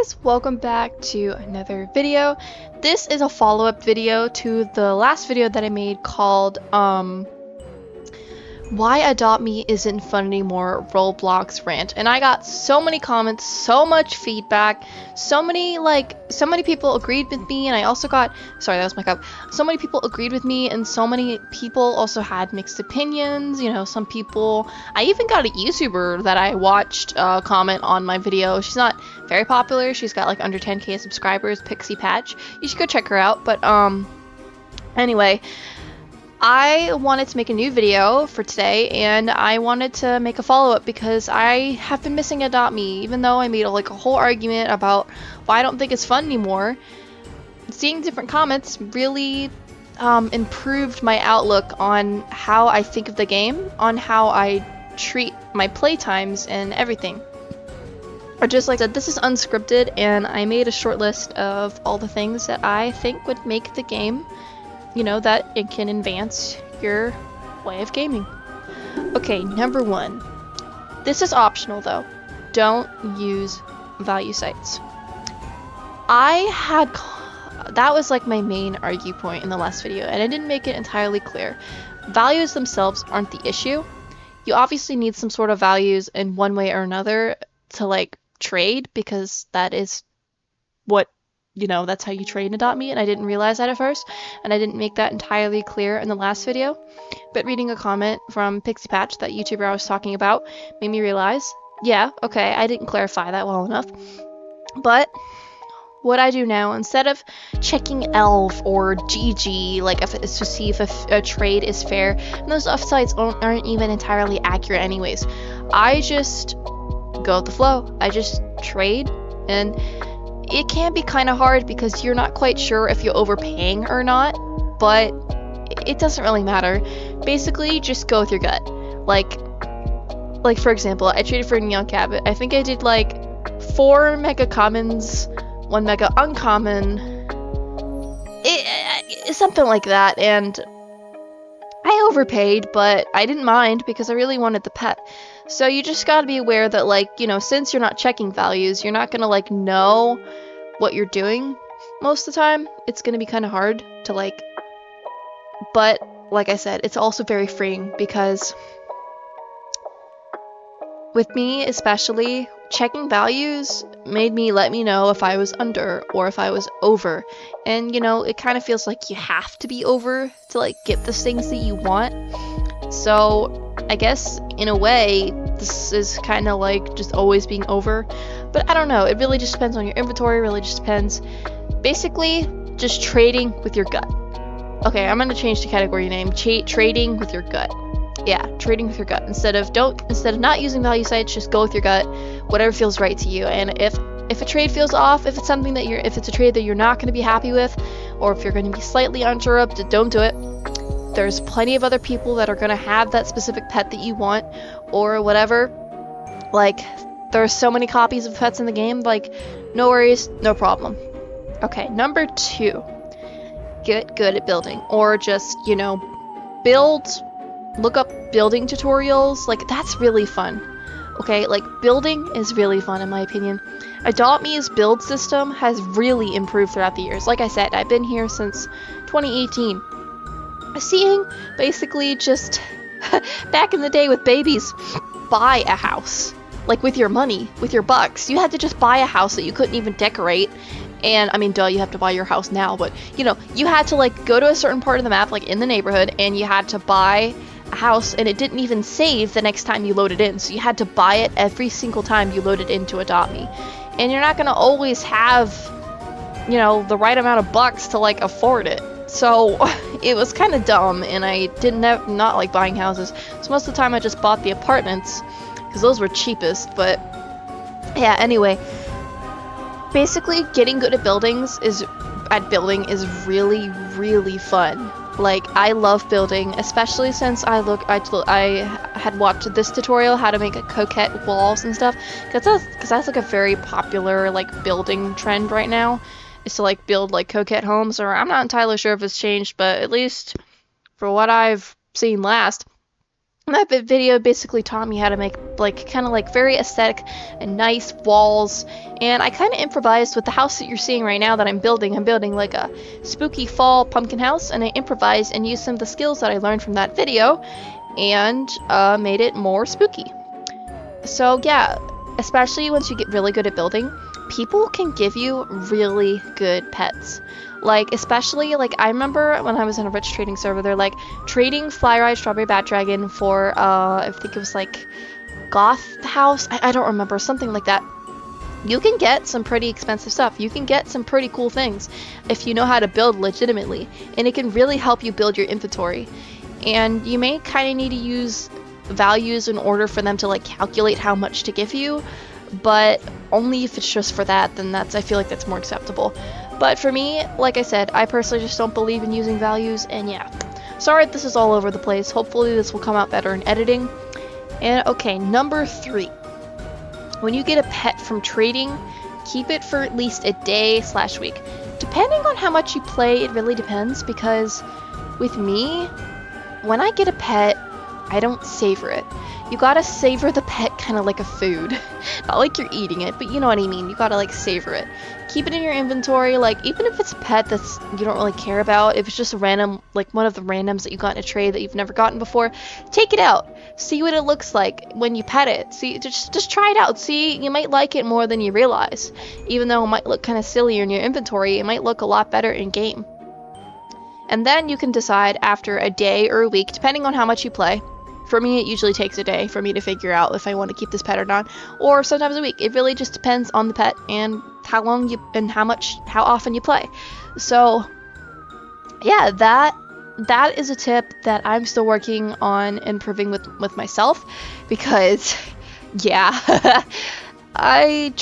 guys, welcome back to another video. This is a follow-up video to the last video that I made called Why Adopt Me Isn't Fun Anymore Roblox Rant. And I got so many comments, so much feedback, so many people agreed with me, and I also got, sorry, that was my cup. So many people agreed with me, and so many people also had mixed opinions. You know, some people, I even got a YouTuber that I watched comment on my video. She's not very popular. She's got like under 10k subscribers, Pixie Patch. You should go check her out. But anyway, I wanted to make a new video for today, and I wanted to make a follow-up because I have been missing Adopt Me. Even though I made a whole argument about why I don't think it's fun anymore, seeing different comments really improved my outlook on how I think of the game, on how I treat my playtimes and everything. Or just like I said, this is unscripted, and I made a short list of all the things that I think would make the game, you know, that it can advance your way of gaming. Okay, number 1. This is optional though. Don't use value sites. That was like my main argue point in the last video, and I didn't make it entirely clear. Values themselves aren't the issue. You obviously need some sort of values in one way or another to like trade, because that is what, you know, that's how you trade in Adopt Me, and I didn't realize that at first, and I didn't make that entirely clear in the last video. But reading a comment from Pixie Patch, that YouTuber I was talking about, made me realize, yeah, okay, I didn't clarify that well enough. But what I do now, instead of checking ELF or GG, like if it's to see if a trade is fair, and those off sites aren't even entirely accurate anyways, I just go with the flow. I just trade, and it can be kind of hard because you're not quite sure if you're overpaying or not, but it doesn't really matter. Basically, just go with your gut. Like for example, I traded for a Neon Cabot. I think I did like 4 mega commons, 1 mega uncommon, something like that, and I overpaid, but I didn't mind because I really wanted the pet. So you just gotta be aware that, like, you know, since you're not checking values, you're not gonna like know what you're doing most of the time. It's gonna be kind of hard to like, but like I said, it's also very freeing because with me especially, checking values made me let me know if I was under or if I was over. And you know, it kind of feels like you have to be over to like get the things that you want. So I guess in a way this is kind of like just always being over, but I don't know, it really just depends on your inventory, really just depends. Basically, just trading with your gut. Okay, I'm gonna change the category name. Trading with your gut. Yeah, trading with your gut. Instead of not using value sites, just go with your gut, whatever feels right to you. And if a trade feels off, if it's something that if it's a trade that you're not going to be happy with, or if you're going to be slightly unsure of, don't do it. There's plenty of other people that are going to have that specific pet that you want, or whatever. Like, there are so many copies of pets in the game, like, no worries, no problem. Okay, number 2. Get good at building, or just, you know, look up building tutorials. Like, that's really fun. Okay, like, building is really fun in my opinion. Adopt Me's build system has really improved throughout the years. Like I said, I've been here since 2018. Seeing basically just back in the day with babies, buy a house. Like, with your money, with your bucks. You had to just buy a house that you couldn't even decorate. And I mean, duh, you have to buy your house now, but you know, you had to like go to a certain part of the map, like in the neighborhood, and you had to buy a house, and it didn't even save the next time you loaded in, so you had to buy it every single time you loaded into Adopt Me. And you're not gonna always have, you know, the right amount of bucks to like afford it. So it was kind of dumb, and I not like buying houses. So most of the time I just bought the apartments because those were cheapest. But yeah, anyway, basically getting good at building is really, really fun. Like, I love building, especially since I had watched this tutorial, how to make a coquette walls and stuff, because that's like a very popular like building trend right now, is to like build like coquette homes. Or I'm not entirely sure if it's changed, but at least for what I've seen last, That video basically taught me how to make like kind of like very aesthetic and nice walls, and I kind of improvised with the house that you're seeing right now that I'm building. I'm building like a spooky fall pumpkin house, and I improvised and used some of the skills that I learned from that video and made it more spooky. So yeah, especially once you get really good at building, people can give you really good pets. Like, especially, like, I remember when I was in a rich trading server, they're like, trading Fly Ride Strawberry Bat Dragon for, I think it was like, Goth House? I don't remember, something like that. You can get some pretty expensive stuff. You can get some pretty cool things if you know how to build legitimately, and it can really help you build your inventory. And you may kind of need to use values in order for them to, like, calculate how much to give you, but only if it's just for that, then I feel like that's more acceptable. But for me, like I said, I personally just don't believe in using values, and yeah. Sorry if this is all over the place. Hopefully this will come out better in editing. And okay, number 3. When you get a pet from trading, keep it for at least a day/week. Depending on how much you play, it really depends, because with me, when I get a pet, I don't savor it. You gotta savor the pet kind of like a food. Not like you're eating it, but you know what I mean. You gotta like savor it. Keep it in your inventory, like even if it's a pet that's you don't really care about, if it's just a random, like one of the randoms that you got in a trade that you've never gotten before, take it out. See what it looks like when you pet it. See, just try it out. See, you might like it more than you realize. Even though it might look kind of silly in your inventory, it might look a lot better in game. And then you can decide after a day or a week, depending on how much you play. For me, it usually takes a day for me to figure out if I want to keep this pet or not, or sometimes a week. It really just depends on the pet and how long you and how often you play. So, yeah, that is a tip that I'm still working on improving with myself, because, yeah, I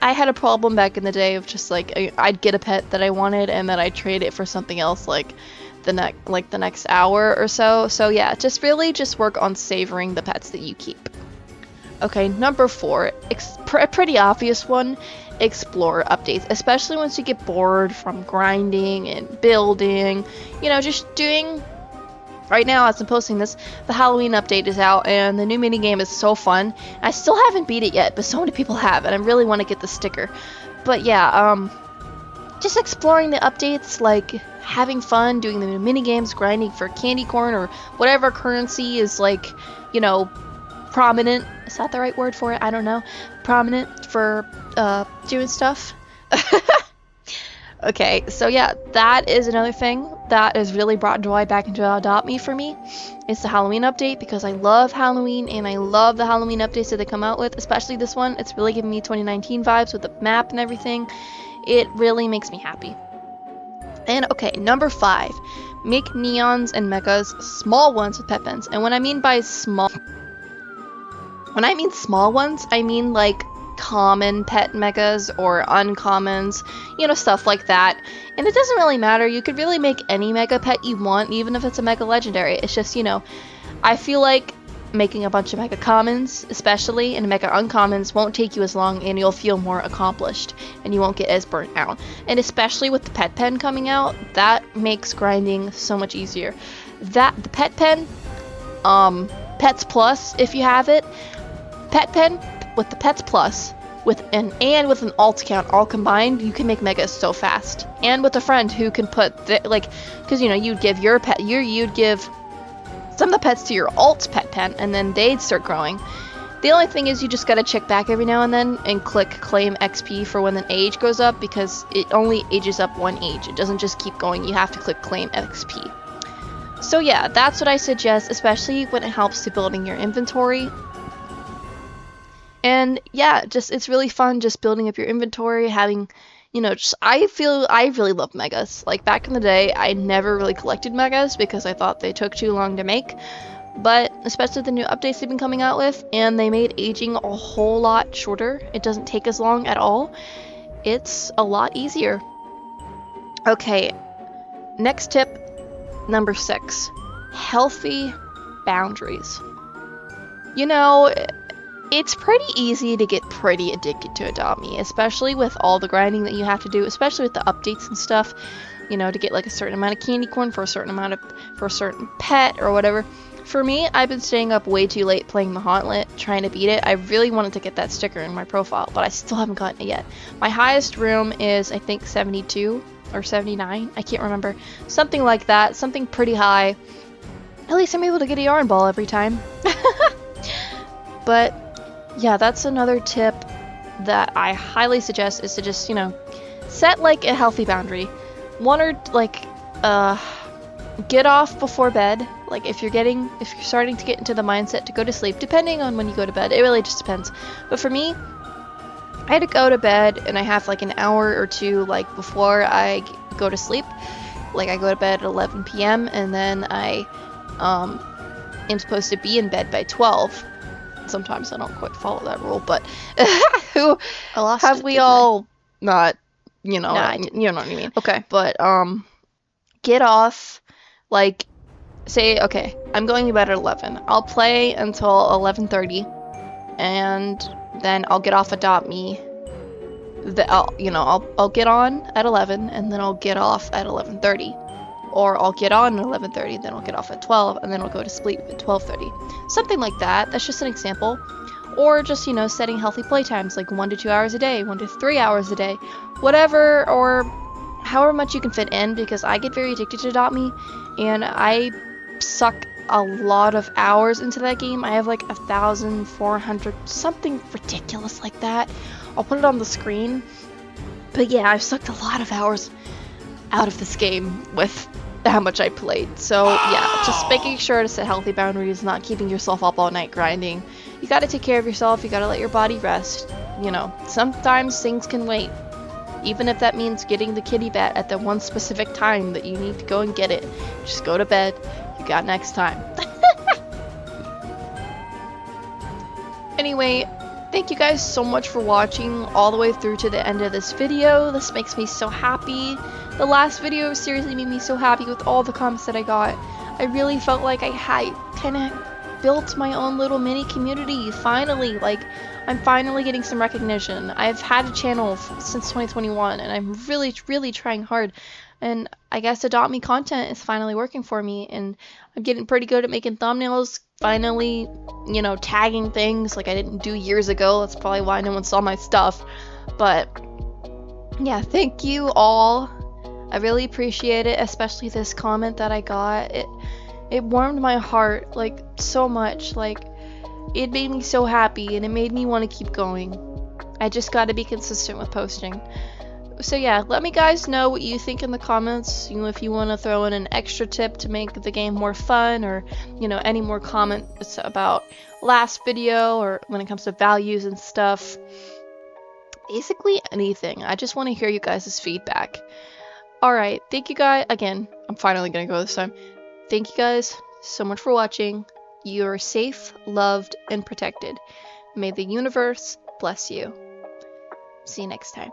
had a problem back in the day of just like I'd get a pet that I wanted and then I'd trade it for something else like the next hour or so. So yeah, just really just work on savoring the pets that you keep. Okay, number 4, a pretty obvious one, explore updates, especially once you get bored from grinding and building, you know, just doing. Right now, as I'm posting this, the Halloween update is out, and the new minigame is so fun. I still haven't beat it yet, but so many people have, and I really want to get the sticker. But yeah, just exploring the updates, like having fun, doing the new minigames, grinding for candy corn or whatever currency is like, you know, prominent. Is that the right word for it? I don't know. Prominent for doing stuff. Okay, so yeah, that is another thing that has really brought joy back into AdoptMe for me. It's the Halloween update, because I love Halloween and I love the Halloween updates that they come out with, especially this one. It's really giving me 2019 vibes with the map and everything. It really makes me happy. And okay, number 5, make neons and megas small ones with pet pens. And when I mean small ones, I mean like common pet megas or uncommons, you know, stuff like that. And it doesn't really matter. You could really make any mega pet you want, even if it's a mega legendary. It's just, you know, I feel like making a bunch of mega commons, especially, and mega uncommons won't take you as long, and you'll feel more accomplished and you won't get as burnt out. And especially with the pet pen coming out, that makes grinding so much easier. The pet pen, Pets Plus, if you have it, pet pen with the Pets Plus with an alt account all combined, you can make megas so fast. And with a friend who can put because you know, you'd give your pet, you'd give some of the pets to your alt pet pen, and then they'd start growing. The only thing is you just gotta check back every now and then and click claim XP for when an age goes up, because it only ages up one age. It doesn't just keep going. You have to click claim XP. So yeah, that's what I suggest, especially when it helps to building your inventory. And yeah, just it's really fun just building up your inventory, having, you know, just I really love megas. Like back in the day, I never really collected megas because I thought they took too long to make. But especially the new updates they've been coming out with, and they made aging a whole lot shorter. It doesn't take as long at all. It's a lot easier. Okay, next tip, number 6, healthy boundaries. You know, it's pretty easy to get pretty addicted to AdoptMe, especially with all the grinding that you have to do, especially with the updates and stuff, you know, to get like a certain amount of candy corn for a certain pet or whatever. For me, I've been staying up way too late playing the Hauntlet, trying to beat it. I really wanted to get that sticker in my profile, but I still haven't gotten it yet. My highest room is, I think, 72 or 79. I can't remember. Something like that. Something pretty high. At least I'm able to get a yarn ball every time. But yeah, that's another tip that I highly suggest, is to just, you know, set like a healthy boundary. One or like get off before bed. Like if you're starting to get into the mindset to go to sleep, depending on when you go to bed, it really just depends. But for me, I had to go to bed and I have like an hour or two like before I go to sleep. Like I go to bed at 11 p.m. and then I am supposed to be in bed by 12. Sometimes I don't quite follow that rule, but who have we all not, you know, you know what I mean. Okay, but get off, like, say, okay, I'm going to bed at 11. I'll play until 11:30, and then I'll get off adoptme. I'll get on at 11, and then I'll get off at 11:30. Or I'll get on at 11:30, then I'll get off at 12, and then I'll go to sleep at 12:30. Something like that. That's just an example. Or just, you know, setting healthy playtimes, like 1 to 2 hours a day, 1 to 3 hours a day, whatever, or however much you can fit in, because I get very addicted to adoptme, and I suck a lot of hours into that game. I have like 1,400, something ridiculous like that. I'll put it on the screen. But yeah, I've sucked a lot of hours out of this game with how much I played. So yeah, just making sure to set healthy boundaries, not keeping yourself up all night grinding. You gotta take care of yourself, you gotta let your body rest. You know, sometimes things can wait. Even if that means getting the kitty bat at the one specific time that you need to go and get it. Just go to bed. You got next time. Anyway, thank you guys so much for watching all the way through to the end of this video. This makes me so happy. The last video seriously made me so happy with all the comments that I got. I really felt like I had kind of built my own little mini community. Finally, like, I'm finally getting some recognition. I've had a channel since 2021, and I'm really, really trying hard. And I guess adoptme content is finally working for me, and I'm getting pretty good at making thumbnails. Finally, you know, tagging things like I didn't do years ago. That's probably why no one saw my stuff. But yeah, thank you all. I really appreciate it, especially this comment that I got. It warmed my heart, like, so much. Like, it made me so happy, and it made me want to keep going. I just gotta be consistent with posting. So yeah, let me guys know what you think in the comments. You know, if you want to throw in an extra tip to make the game more fun, or, you know, any more comments about last video, or when it comes to values and stuff. Basically anything. I just want to hear you guys' feedback. Alright, thank you guys. Again, I'm finally gonna go this time. Thank you guys so much for watching. You are safe, loved, and protected. May the universe bless you. See you next time.